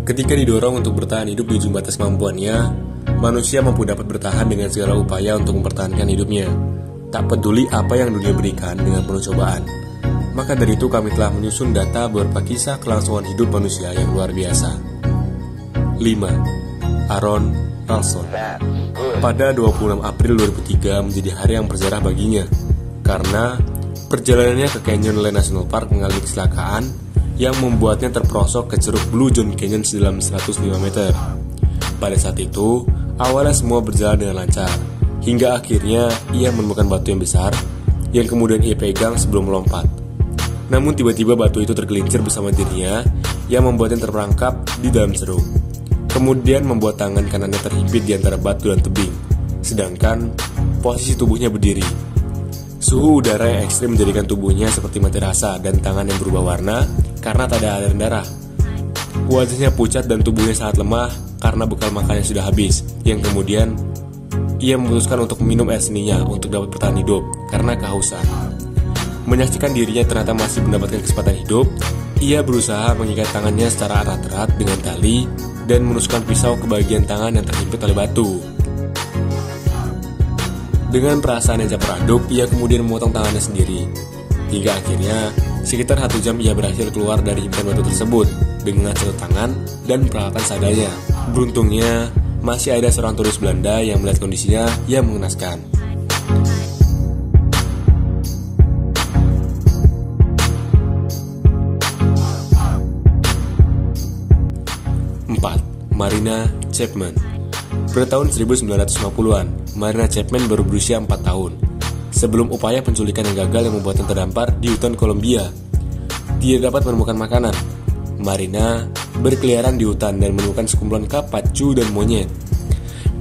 Ketika didorong untuk bertahan hidup di ujung batas kemampuannya, manusia mampu dapat bertahan dengan segala upaya untuk mempertahankan hidupnya. Tak peduli apa yang dunia berikan dengan penuh cobaan. Maka dari itu kami telah menyusun data beberapa kisah kelangsungan hidup manusia yang luar biasa. 5. Aron Ralston. Pada 26 April 2003 menjadi hari yang bersejarah baginya, karena perjalanannya ke Canyon Lake National Park mengalami kecelakaan yang membuatnya terperosok ke Ceruk Blue John Canyon sedalam 105 meter. Pada saat itu, awalnya semua berjalan dengan lancar, hingga akhirnya ia menemukan batu yang besar yang kemudian ia pegang sebelum melompat. Namun tiba-tiba batu itu tergelincir bersama dirinya yang membuatnya terperangkap di dalam ceruk. Kemudian membuat tangan kanannya terhimpit di antara batu dan tebing, sedangkan posisi tubuhnya berdiri. Suhu udara yang ekstrim menjadikan tubuhnya seperti mati rasa dan tangan yang berubah warna karena tak ada aliran darah. Wajahnya pucat dan tubuhnya sangat lemah karena bekal makan yang sudah habis, yang kemudian ia memutuskan untuk minum air seninya untuk dapat bertahan hidup karena kehausan. Menyaksikan dirinya ternyata masih mendapatkan kesempatan hidup, ia berusaha mengikat tangannya secara erat-erat dengan tali dan menusukkan pisau ke bagian tangan yang terhimpit oleh batu. Dengan perasaan yang campur aduk, ia kemudian memotong tangannya sendiri. Hingga akhirnya, sekitar 1 jam ia berhasil keluar dari himpitan batu tersebut dengan satu tangan dan peralatan seadanya. Beruntungnya, masih ada seorang turis Belanda yang melihat kondisinya yang mengenaskan. 4. Marina Chapman. Pada tahun 1950-an, Marina Chapman baru berusia 4 tahun. Sebelum upaya penculikan yang gagal yang membuatnya terdampar di hutan Kolombia, tidak dapat menemukan makanan. Marina berkeliaran di hutan dan menemukan sekumpulan kapacu dan monyet.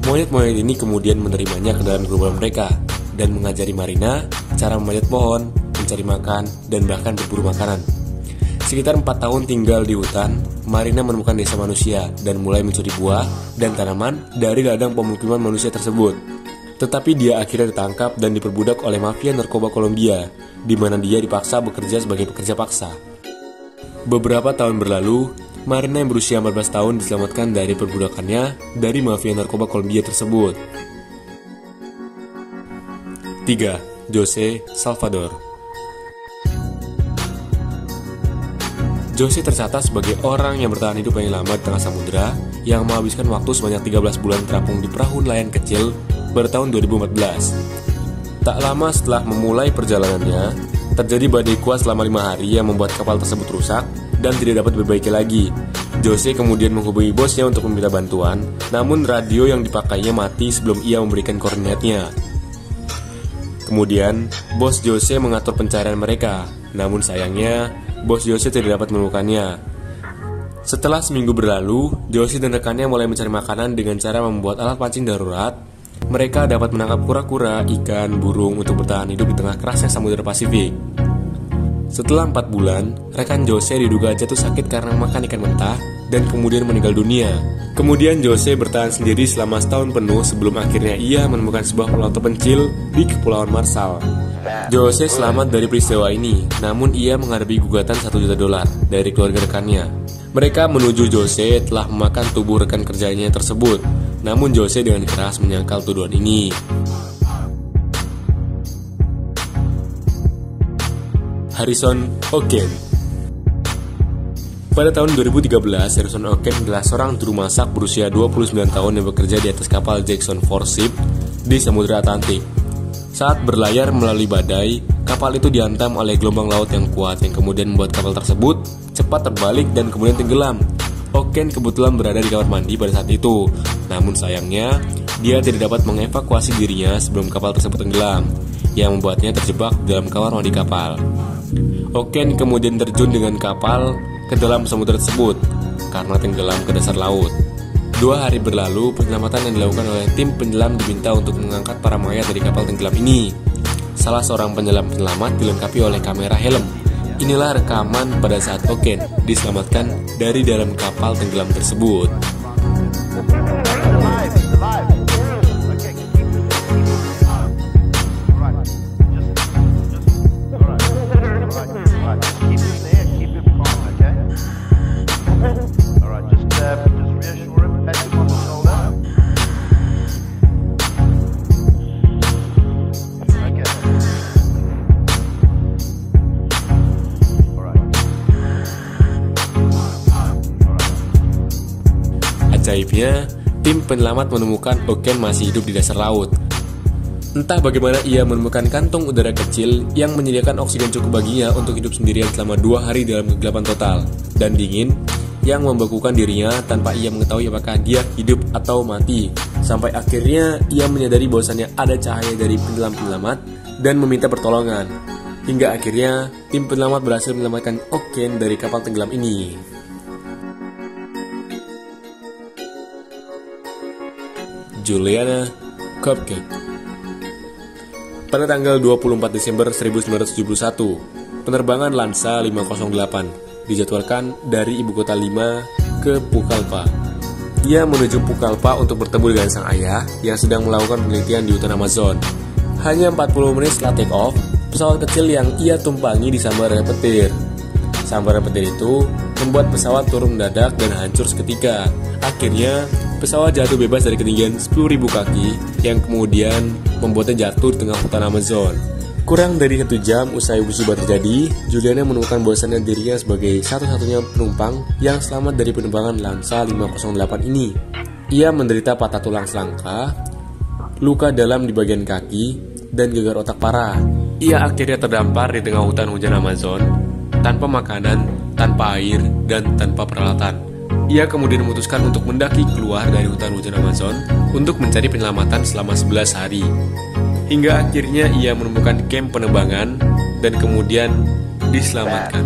Monyet-monyet ini kemudian menerimanya ke dalam gerombolan mereka dan mengajari Marina cara memanjat pohon, mencari makan, dan bahkan berburu makanan. Sekitar 4 tahun tinggal di hutan, Marina menemukan desa manusia dan mulai mencuri buah dan tanaman dari ladang pemukiman manusia tersebut. Tetapi dia akhirnya ditangkap dan diperbudak oleh mafia narkoba Kolombia, di mana dia dipaksa bekerja sebagai pekerja paksa. Beberapa tahun berlalu, Marina yang berusia 14 tahun diselamatkan dari perbudakannya dari mafia narkoba Kolombia tersebut. 3. Jose Salvador. Jose tercatat sebagai orang yang bertahan hidup paling lama di tengah samudera, yang menghabiskan waktu sebanyak 13 bulan terapung di perahu nelayan kecil pada tahun 2014. Tak lama setelah memulai perjalanannya, terjadi badai kuat selama 5 hari yang membuat kapal tersebut rusak dan tidak dapat diperbaiki lagi. Jose kemudian menghubungi bosnya untuk meminta bantuan, namun radio yang dipakainya mati sebelum ia memberikan koordinatnya. Kemudian, bos Jose mengatur pencarian mereka, namun sayangnya, bos Jose tidak dapat menemukannya. Setelah seminggu berlalu, Jose dan rekannya mulai mencari makanan dengan cara membuat alat pancing darurat. Mereka dapat menangkap kura-kura, ikan, burung untuk bertahan hidup di tengah kerasnya Samudra Pasifik. Setelah 4 bulan, rekan Jose diduga jatuh sakit karena makan ikan mentah dan kemudian meninggal dunia. Kemudian Jose bertahan sendiri selama setahun penuh sebelum akhirnya ia menemukan sebuah pulau terpencil di Kepulauan Marshall. Jose selamat dari peristiwa ini, namun ia menghadapi gugatan $1 juta dari keluarga rekannya. Mereka menuju Jose telah memakan tubuh rekan kerjanya tersebut, namun Jose dengan keras menyangkal tuduhan ini. Harrison Oken. Pada tahun 2013, Harrison Oken adalah seorang juru masak berusia 29 tahun yang bekerja di atas kapal Jackson 4 Ship di Samudra Atlantik. Saat berlayar melalui badai, kapal itu dihantam oleh gelombang laut yang kuat yang kemudian membuat kapal tersebut cepat terbalik dan kemudian tenggelam. Oken kebetulan berada di kamar mandi pada saat itu, namun sayangnya dia tidak dapat mengevakuasi dirinya sebelum kapal tersebut tenggelam, yang membuatnya terjebak dalam kamar mandi kapal. Oken kemudian terjun dengan kapal ke dalam samudera tersebut karena tenggelam ke dasar laut. 2 hari berlalu, penyelamatan yang dilakukan oleh tim penyelam diminta untuk mengangkat para mayat dari kapal tenggelam ini. Salah seorang penyelam penyelamat dilengkapi oleh kamera helm. Inilah rekaman pada saat Oken diselamatkan dari dalam kapal tenggelam tersebut. ajaibnya, tim penyelamat menemukan Oken masih hidup di dasar laut. Entah bagaimana ia menemukan kantung udara kecil yang menyediakan oksigen cukup baginya untuk hidup sendirian selama 2 hari dalam kegelapan total dan dingin yang membekukan dirinya tanpa ia mengetahui apakah dia hidup atau mati. Sampai akhirnya ia menyadari bahwasannya ada cahaya dari penyelam-penyelamat dan meminta pertolongan. Hingga akhirnya tim penyelamat berhasil menyelamatkan Oken dari kapal tenggelam ini. Juliana Cupcake. Pada tanggal 24 Desember 1971, penerbangan Lansa 508 dijadwalkan dari ibu kota Lima ke Pucallpa. Ia menuju Pucallpa untuk bertemu dengan sang ayah yang sedang melakukan penelitian di hutan Amazon. Hanya 40 menit setelah take off, pesawat kecil yang ia tumpangi disambar oleh petir. Sambaran petir itu membuat pesawat turun mendadak dan hancur seketika. Akhirnya, pesawat jatuh bebas dari ketinggian 10.000 kaki yang kemudian membuatnya jatuh di tengah hutan Amazon. Kurang dari 1 jam usai musibah terjadi, Juliana menemukan bahwasannya dirinya sebagai satu-satunya penumpang yang selamat dari penerbangan Lansa 508 ini. Ia menderita patah tulang selangka, luka dalam di bagian kaki, dan gegar otak parah. Ia akhirnya terdampar di tengah hutan hujan Amazon, tanpa makanan, tanpa air, dan tanpa peralatan. Ia kemudian memutuskan untuk mendaki keluar dari hutan hujan Amazon untuk mencari penyelamatan selama 11 hari. Hingga akhirnya ia menemukan kamp penerbangan dan kemudian diselamatkan.